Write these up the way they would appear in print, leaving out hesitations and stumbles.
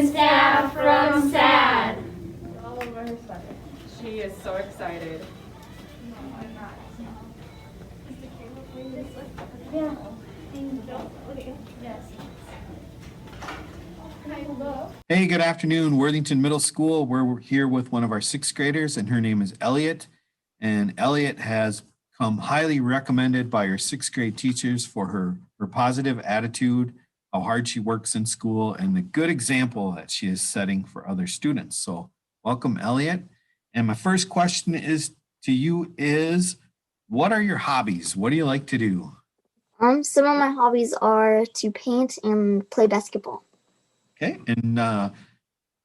and staff from SAD. All over her sweater. She is so excited. No, I'm not. Yeah. Okay. Yes. Kind of. Hey, good afternoon, Worthington Middle School. We're here with one of our sixth graders, and her name is Elliot. And Elliot has come highly recommended by her sixth grade teachers for her positive attitude, how hard she works in school, and the good example that she is setting for other students. So welcome, Elliot. And my first question is to you is, what are your hobbies? What do you like to do? Some of my hobbies are to paint and play basketball. Okay, and how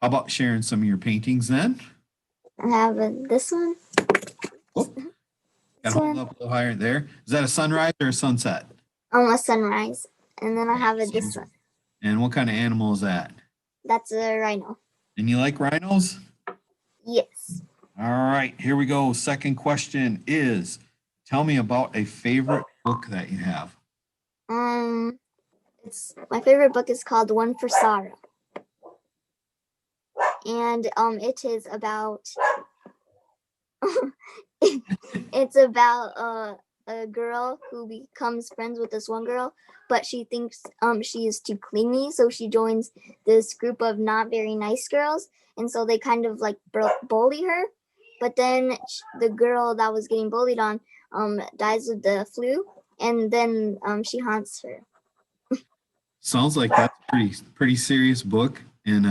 about sharing some of your paintings then? I have this one. Got to hold up a little higher there. Is that a sunrise or a sunset? A sunrise. And then I have this one. And what kind of animal is that? That's a rhino. And you like rhinos? Yes. All right, here we go. Second question is, tell me about a favorite book that you have. It's my favorite book is called One for Sorrow. And it is about it's about a girl who becomes friends with this one girl, but she thinks she is too clingy, so she joins this group of not very nice girls, and so they kind of like bully her. But then the girl that was getting bullied on dies of the flu, and then she haunts her. Sounds like that's a pretty serious book, and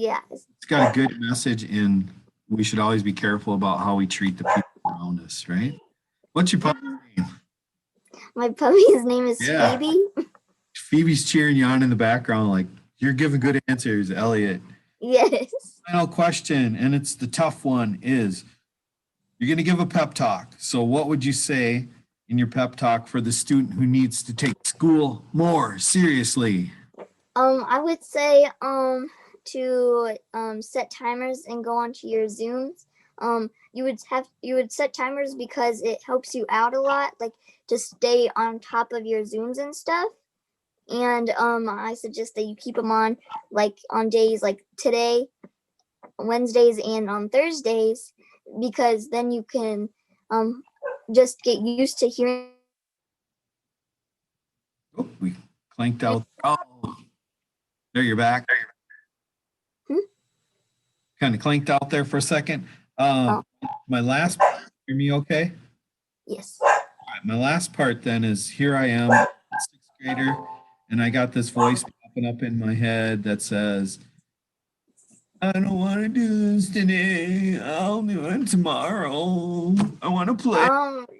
Yes. it's got a good message in we should always be careful about how we treat the people around us, right? What's your puppy's name? My puppy's name is Yeah. Phoebe. Phoebe's cheering you on in the background like, you're giving good answers, Elliot. Yes. Final question, and it's the tough one, is you're going to give a pep talk. So what would you say in your pep talk for the student who needs to take school more seriously? I would say to set timers and go onto your Zooms. You would set timers because it helps you out a lot, like to stay on top of your Zooms and stuff. And I suggest that you keep them on like on days like today, Wednesdays, and on Thursdays, because then you can just get used to hearing. Oh, we clanked out. Oh, there you're back. Kind of clanked out there for a second. My last part, hear me okay? Yes. All right, my last part then is here I am, sixth grader, and I got this voice popping up in my head that says, I don't want to do this today. I'll do it tomorrow. I want to play.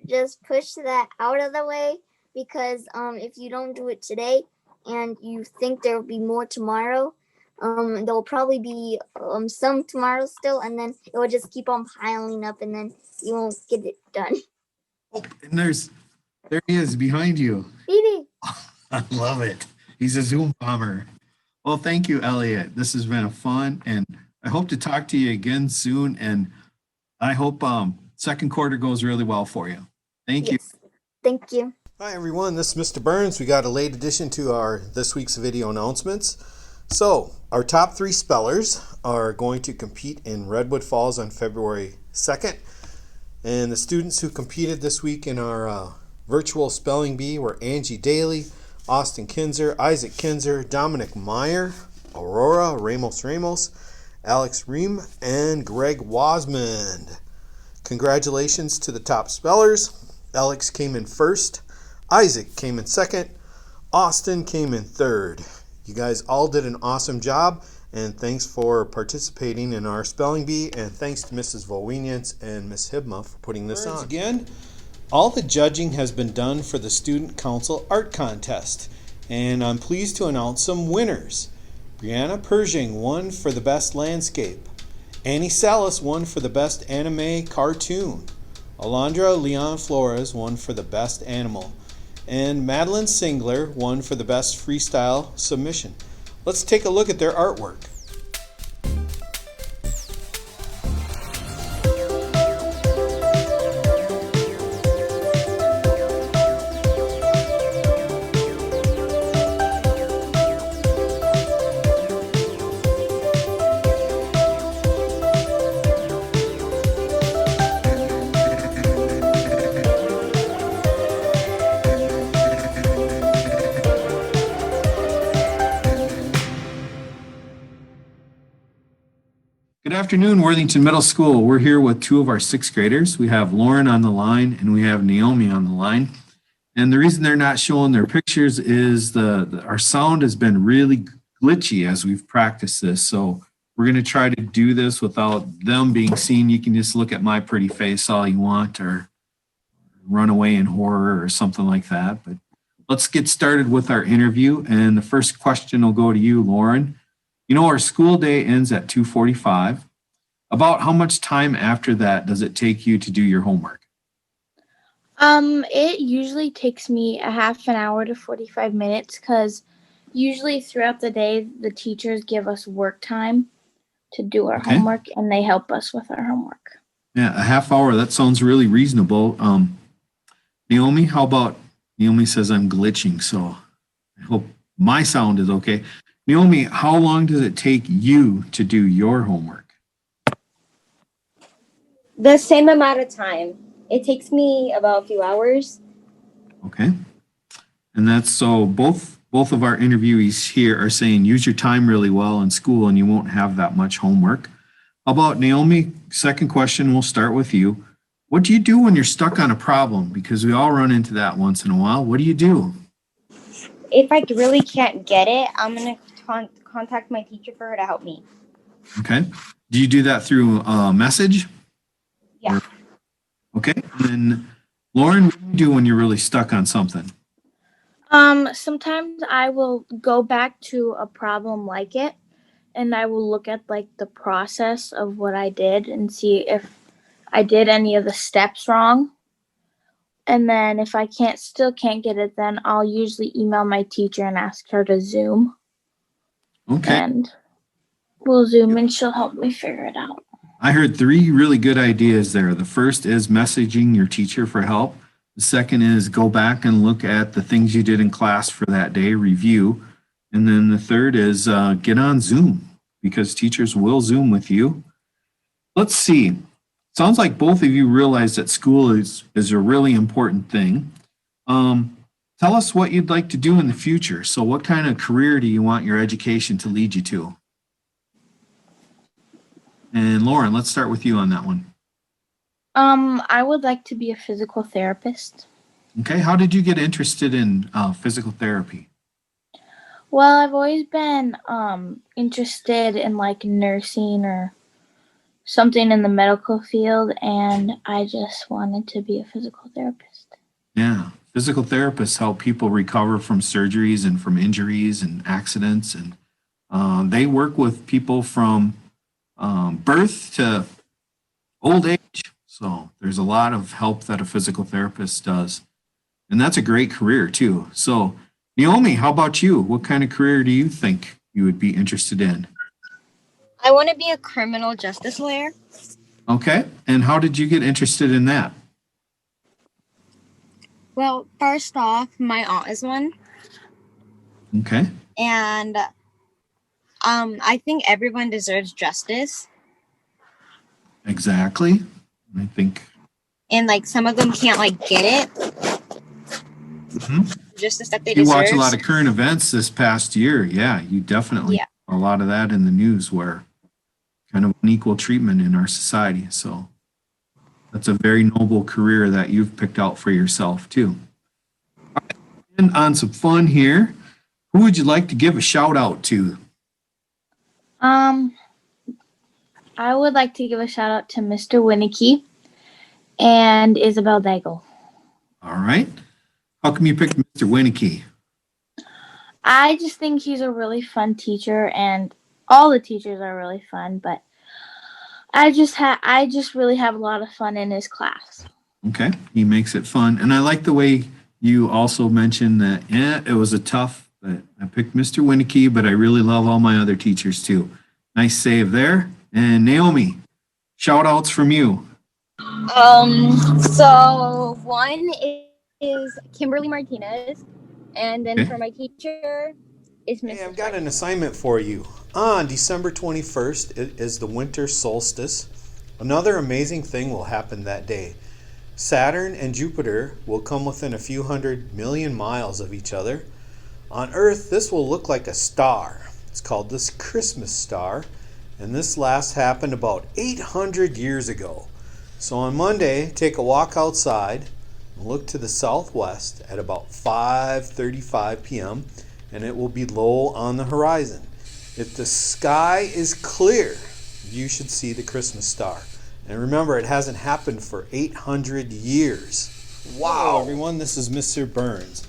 Just push that out of the way, because if you don't do it today and you think there will be more tomorrow, there'll probably be some tomorrow still, and then it will just keep on piling up, and then you won't get it done. Oh, and there he is behind you. Phoebe. I love it. He's a Zoom bomber. Well, thank you, Elliot. This has been a fun, and I hope to talk to you again soon. And I hope second quarter goes really well for you. Thank you. Thank you. Hi everyone, this is Mr. Burns. We got a late addition to our this week's video announcements. So, our top 3 spellers are going to compete in Redwood Falls on February 2nd. And the students who competed this week in our virtual spelling bee were Angie Daly, Austin Kinzer, Isaac Kinzer, Dominic Meyer, Aurora Ramos, Alex Ream, and Greg Wasmond. Congratulations to the top spellers. Alex came in first, Isaac came in second, Austin came in third. You guys all did an awesome job, and thanks for participating in our spelling bee, and thanks to Mrs. Volwinians and Miss Hibma for putting this on. Again, all the judging has been done for the Student Council Art Contest, and I'm pleased to announce some winners. Brianna Pershing won for the best landscape. Annie Salas won for the best anime cartoon. Alondra Leon Flores won for the best animal. And Madeline Singler won for the best freestyle submission. Let's take a look at their artwork. Good afternoon, Worthington Middle School. We're here with two of our sixth graders. We have Lauren on the line and we have Naomi on the line. And the reason they're not showing their pictures is our sound has been really glitchy as we've practiced this. So we're going to try to do this without them being seen. You can just look at my pretty face all you want or run away in horror or something like that. But let's get started with our interview. And the first question will go to you, Lauren. You know, our school day ends at 2:45. About how much time after that does it take you to do your homework? It usually takes me a half an hour to 45 minutes because usually throughout the day, the teachers give us work time to do our homework and they help us with our homework. Yeah, a half hour. That sounds really reasonable. Naomi, how about, Naomi says I'm glitching, so I hope my sound is okay. Naomi, how long does it take you to do your homework? The same amount of time. It takes me about a few hours. Okay. And that's so both of our interviewees here are saying use your time really well in school and you won't have that much homework. How about Naomi? Second question, we'll start with you. What do you do when you're stuck on a problem? Because we all run into that once in a while. What do you do? If I really can't get it, I'm going to contact my teacher for her to help me. Okay. Do you do that through a message? Yeah. Okay. And then Lauren, what do you do when you're really stuck on something? Sometimes I will go back to a problem like it and I will look at like the process of what I did and see if I did any of the steps wrong. And then if I still can't get it, then I'll usually email my teacher and ask her to Zoom. Okay. And we'll Zoom and she'll help me figure it out. I heard three really good ideas there. The first is messaging your teacher for help. The second is go back and look at the things you did in class for that day, review. And then the third is get on Zoom because teachers will Zoom with you. Let's see. Sounds like both of you realize that school is a really important thing. Tell us what you'd like to do in the future. So what kind of career do you want your education to lead you to? And Lauren, let's start with you on that one. I would like to be a physical therapist. Okay, how did you get interested in physical therapy? Well, I've always been interested in like nursing or something in the medical field, and I just wanted to be a physical therapist. Yeah, physical therapists help people recover from surgeries and from injuries and accidents, and they work with people from birth to old age. So there's a lot of help that a physical therapist does. And that's a great career too. So Naomi, how about you? What kind of career do you think you would be interested in? I want to be a criminal justice lawyer. Okay. And how did you get interested in that? Well, first off, my aunt is one. Okay. And I think everyone deserves justice. Exactly. I think. And like some of them can't like get it. Justice that they You deserve. watch a lot of current events this past year. Yeah, you definitely a lot of that in the news where kind of unequal treatment in our society. So that's a very noble career that you've picked out for yourself too. And on some fun here, who would you like to give a shout out to? I would like to give a shout out to Mr. Winnicky and Isabel Daigle. All right. How come you picked Mr. Winnicky? I just think he's a really fun teacher, and all the teachers are really fun, but I just really have a lot of fun in his class. Okay. He makes it fun. And I like the way you also mentioned that, it was a tough, but I picked Mr. Winnicky, but I really love all my other teachers too. Nice save there. And Naomi, shout outs from you. So one is Kimberly Martinez, and then for my teacher is Mrs. Hey, I've got an assignment for you. On December 21st, it is the winter solstice. Another amazing thing will happen that day. Saturn and Jupiter will come within a few 100 million miles of each other. On Earth, this will look like a star. It's called this Christmas star. And this last happened about 800 years ago. So on Monday, take a walk outside and look to the southwest at about 5:35 p.m. and it will be low on the horizon. If the sky is clear, you should see the Christmas star. And remember, it hasn't happened for 800 years. Wow, everyone, this is Mr. Burns.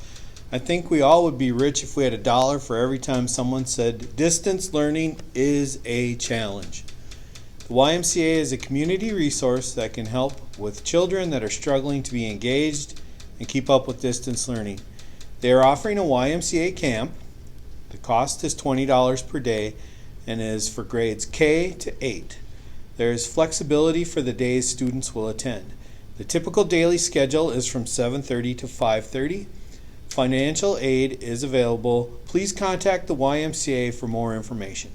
I think we all would be rich if we had $1 for every time someone said distance learning is a challenge. The YMCA is a community resource that can help with children that are struggling to be engaged and keep up with distance learning. They are offering a YMCA camp. The cost is $20 per day and is for grades K to 8. There is flexibility for the days students will attend. The typical daily schedule is from 7:30 to 5:30. Financial aid is available. Please contact the YMCA for more information.